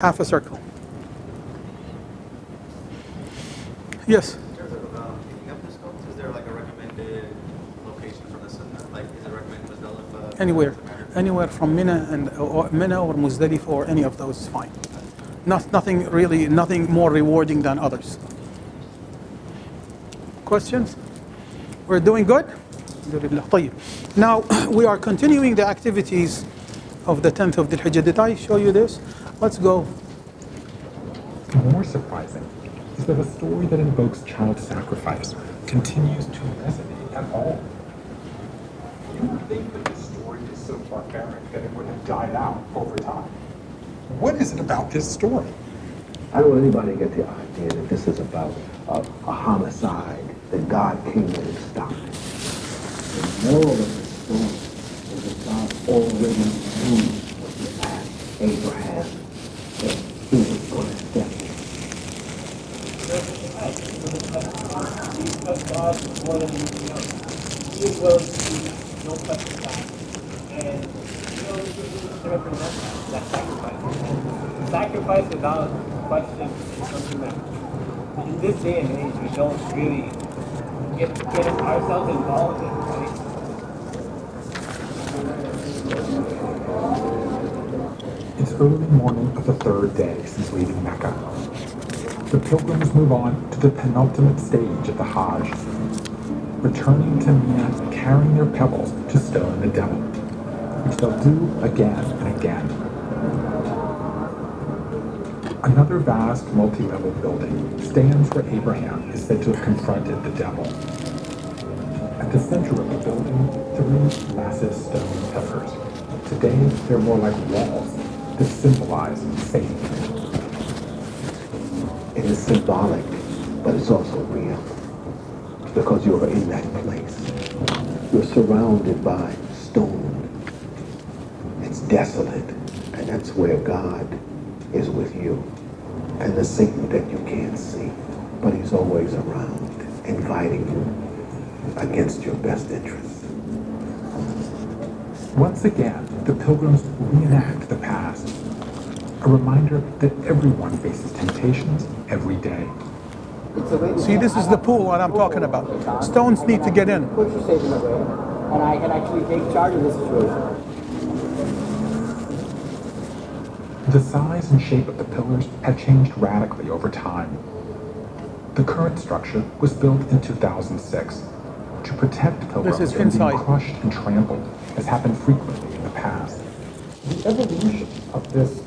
half a circle. Yes? In terms of picking up the stones, is there like a recommended location for the sunnah? Like, is it recommended Muzdalifah? Anywhere from Mina or Muzdalifah or any of those is fine. Nothing more rewarding than others. Questions? We're doing good? Now we are continuing the activities of the 10th of Dhul Hijjah. Did I show you this? Let's go. More surprising is that a story that invokes child sacrifice continues to resonate at all. You would think that this story is so barbaric that it would have died out over time. What is it about this story? I don't want anybody to get the idea that this is about a homicide, that God came in and stopped it. The moral of the story is that God already knew what he asked Abraham that he was going to step in. Because God is more than anything else. He is willing to do no question God. And this is to represent that sacrifice. Sacrifice without question is something that in this day and age we don't really get ourselves involved in, right? It's early morning of the third day since leaving Mecca. The pilgrims move on to the penultimate stage of the Hajj, returning to Mina carrying their pebbles to stone the devil, which they'll do again and again. Another vast multi-level building stands where Abraham is said to have confronted the devil. At the center of the building, three massive stone pillars. Today, they're more like walls that symbolize faith. It is symbolic, but it's also real. Because you are in that place. You're surrounded by stone. It's desolate, and that's where God is with you. And the Satan that you can't see, but he's always around, inviting you against your best interests. Once again, the pilgrims reenact the past, a reminder that everyone faces temptations every day. See, this is the pool that I'm talking about. Stones need to get in. Put your Satan away, and I can actually take charge of the situation. The size and shape of the pillars had changed radically over time. The current structure was built in 2006 to protect pilgrims from being crushed and trampled, as happened frequently in the past. The evolution of this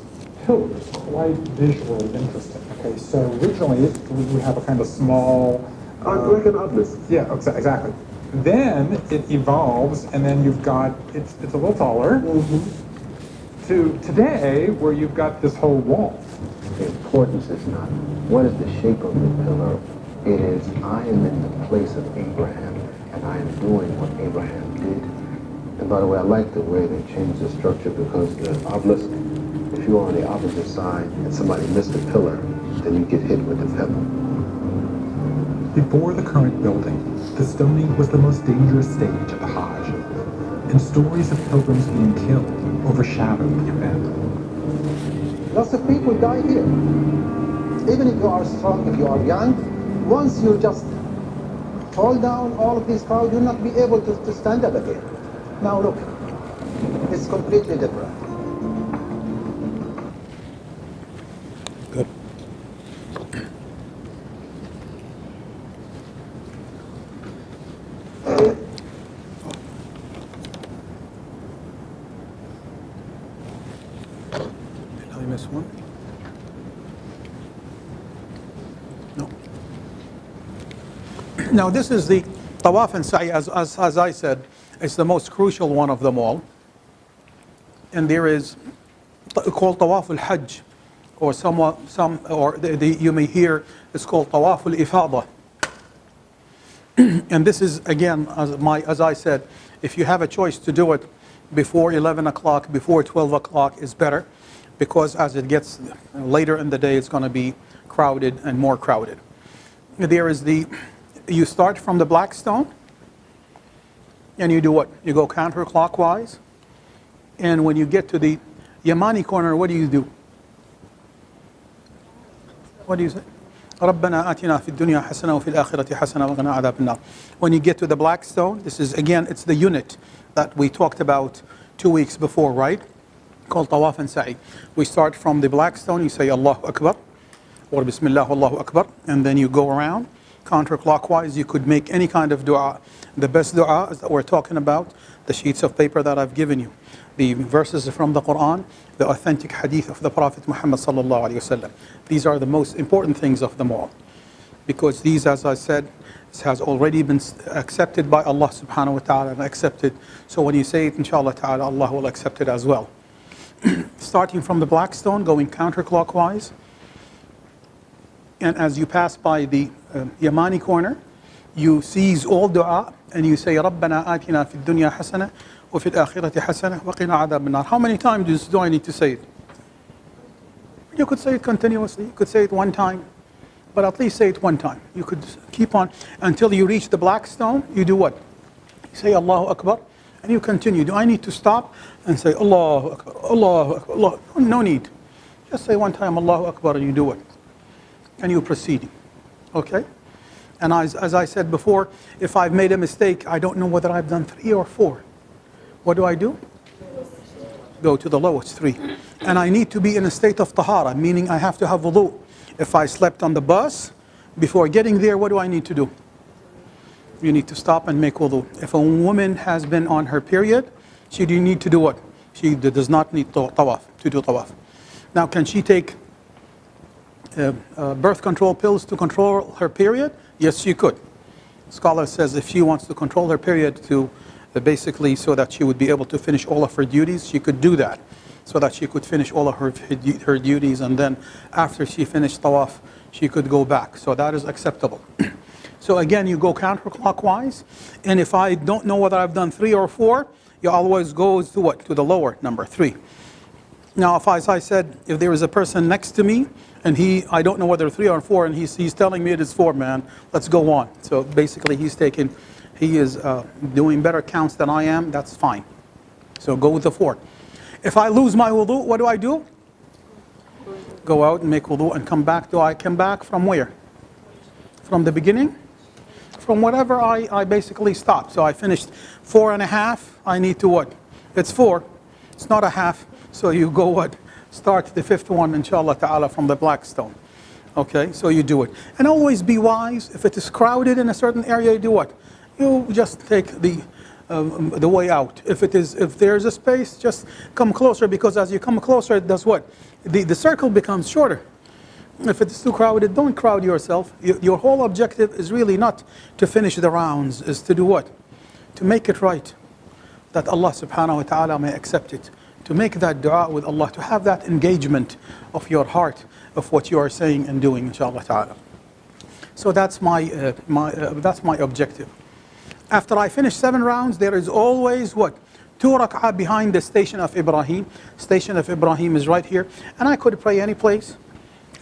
pillar is quite visually interesting. Okay, so originally we have a kind of small... like an obelisk. Yeah, exactly. Then it evolves, and then you've got, it's a little taller, to today, where you've got this whole wall. The importance is not what is the shape of the pillar. It is, I am in the place of Abraham, and I am doing what Abraham did. And by the way, I like the way they changed the structure, because the obelisk, if you're on the opposite side and somebody missed a pillar, then you get hit with the pebble. Before the current building, the stoning was the most dangerous stage of the Hajj, and stories of pilgrims being killed overshadowed the event. Lots of people die here. Even if you are strong, if you are young, once you just fall down all of these crowds, you'll not be able to stand up again. Now look, it's completely different. Good. Did I miss one? No. Now this is the Tawaaf and Sa'i, as I said, it's the most crucial one of them all. And there is called Tawaaf al-Hajj, or you may hear it's called Tawaaf al-Ifada. And this is, again, as I said, if you have a choice to do it before 11 o'clock, before 12 o'clock is better, because as it gets later in the day, it's going to be crowded and more crowded. There is you start from the black stone, and you do what? You go counterclockwise, and when you get to the Yamani corner, what do? What do you say? رَبَّنَا آتِنَا فِي الدُّنْيَا حَسَنَةً وَفِي الْآخِرَةِ حَسَنَةً وَقِنَا عَذَابَ النَّارِ. When you get to the black stone, this is again, it's the unit that we talked about 2 weeks before, right? Called Tawaaf and Sa'i. We start from the black stone, you say Allahu Akbar, or Bismillah, Allahu Akbar, and then you go around counterclockwise. You could make any kind of dua. The best dua is that we're talking about the sheets of paper that I've given you, the verses from the Quran, the authentic hadith of the Prophet Muhammad sallallahu alaihi wasallam. These are the most important things of them all, because these, as I said, has already been accepted by Allah subhanahu wa ta'ala and accepted. So when you say it, inshallah ta'ala, Allah will accept it as well. Starting from the black stone, going counterclockwise, and as you pass by the Yamani corner, you seize all dua and you say رَبَّنَا آتِنَا فِي الدُّنْيا حَسَنَةً وَفِي الْآخِرَةِ حَسَنَةً وَقِنَا عَذَابَ النَّارِ. How many times do I need to say it? You could say it continuously, you could say it one time, but at least say it one time. You could keep on until you reach the black stone. You do what? You say Allahu Akbar and you continue. Do I need to stop and say Allahu Akbar, Allahu Akbar, Allah? No need. Just say one time Allahu Akbar and you do it. And you proceed. Okay? And as I said before, if I've made a mistake, I don't know whether I've done 3 or 4. What do? Go to the lowest 3. And I need to be in a state of tahara, meaning I have to have wudu. If I slept on the bus, before getting there, what do I need to do? You need to stop and make wudu. If a woman has been on her period, she need to do what? She does not need tawaaf, to do tawaaf. Now, can she take birth control pills to control her period? Yes, she could. Scholar says if she wants to control her period to basically so that she would be able to finish all of her duties, she could do that, so that she could finish all of her duties, and then after she finished tawaf, she could go back. So that is acceptable. So again, you go counterclockwise, and if I don't know whether I've done 3 or 4, you always go to what? To the lower number, 3. Now, if, as I said, if there is a person next to me, and I don't know whether 3 or 4, and he's telling me it is 4, man, let's go on. So basically he is doing better counts than I am, that's fine. So go with the 4. If I lose my wudu, what do? Go out and make wudu and come back. Do I come back from where? From the beginning? From whatever I basically stopped. So I finished 4.5, I need to what? It's 4, it's not a half. So you go what? Start the 5th one, inshallah ta'ala, from the black stone. Okay, so you do it. And always be wise. If it is crowded in a certain area, you do what? You just take the way out. If there's a space, just come closer, because as you come closer, it does what? The circle becomes shorter. If it's too crowded, don't crowd yourself. Your whole objective is really not to finish the rounds, is to do what? To make it right, that Allah subhanahu wa ta'ala may accept it. To make that dua with Allah, to have that engagement of your heart of what you are saying and doing, inshallah ta'ala. So that's my objective. After I finish 7 rounds, there is always what? 2 rak'ah behind the Station of Ibrahim. Station of Ibrahim is right here. And I could pray any place,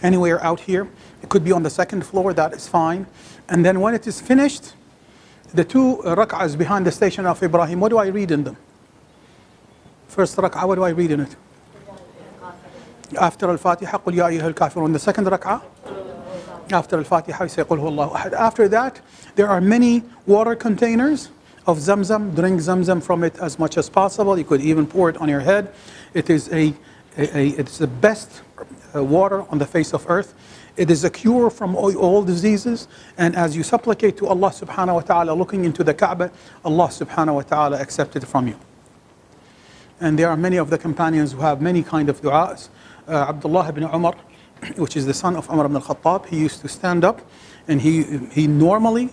anywhere out here. It could be on the 2nd floor, that is fine. And then when it is finished, the 2 rak'ahs behind the Station of Ibrahim, what do I read in them? First rak'ah, what do I read in it? After al-Fatiha, قُلْ يَا أَيُّهَا الْكَافِرُونَ. The 2nd rak'ah? After al-Fatiha, you say قُلْ هُوَ اللَّهُ أَحَدٌ. After that, there are many water containers of Zamzam. Drink Zamzam from it as much as possible. You could even pour it on your head. It is it's the best water on the face of earth. It is a cure from all diseases. And as you supplicate to Allah subhanahu wa ta'ala, looking into the Kaaba, Allah subhanahu wa ta'ala accepts it from you. And there are many of the companions who have many kind of du'as. Abdullah ibn Umar, which is the son of Umar ibn al-Khattab, he used to stand up, and he normally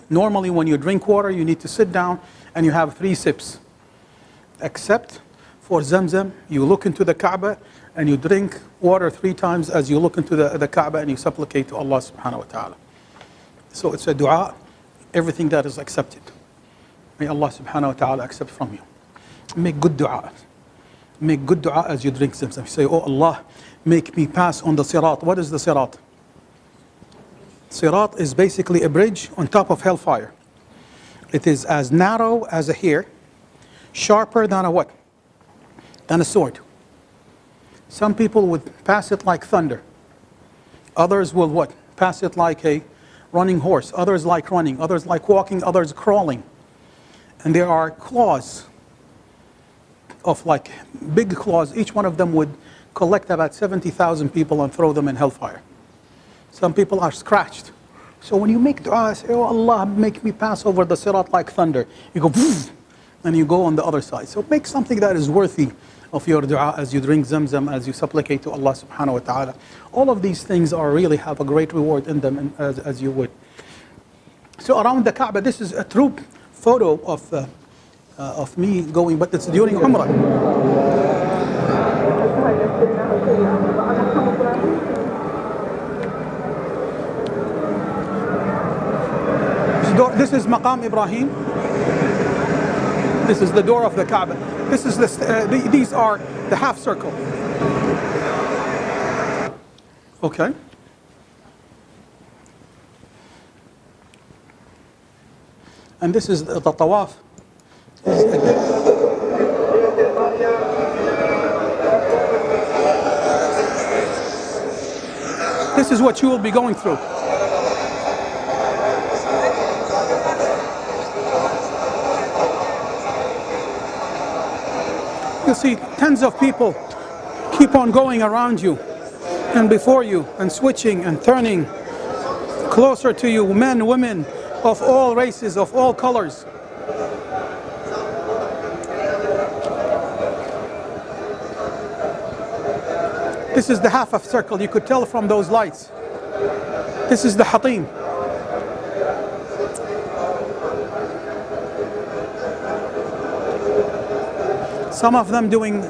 when you drink water, you need to sit down and you have 3 sips. Except for Zamzam, you look into the Kaaba and you drink water 3 times as you look into the Kaaba and you supplicate to Allah subhanahu wa ta'ala. So it's a dua, everything that is accepted. May Allah subhanahu wa ta'ala accept from you. Make good dua. Make good dua as you drink Zamzam. You say, oh Allah, make me pass on the Sirat. What is the Sirat? Sirat is basically a bridge on top of hellfire. It is as narrow as a hair, sharper than a what? Than a sword. Some people would pass it like thunder. Others will what? Pass it like a running horse. Others like running. Others like walking. Others crawling. And there are claws of like big claws. Each one of them would collect about 70,000 people and throw them in hellfire. Some people are scratched. So when you make dua, say, oh Allah, make me pass over the sirat like thunder. You go, and you go on the other side. So make something that is worthy of your dua as you drink zamzam, as you supplicate to Allah subhanahu wa ta'ala. All of these things are really have a great reward in them, and as you would. So around the Kaaba, this is a true photo of me going, but it's during Umrah. This is Maqam Ibrahim. This is the door of the Kaaba. This is these are the half circle. Okay. And this is the Tawaaf. This is what you will be going through. You see tens of people keep on going around you and before you and switching and turning closer to you, men, women of all races, of all colors. This is the half of circle, you could tell from those lights. This is the Hatim. Some of them doing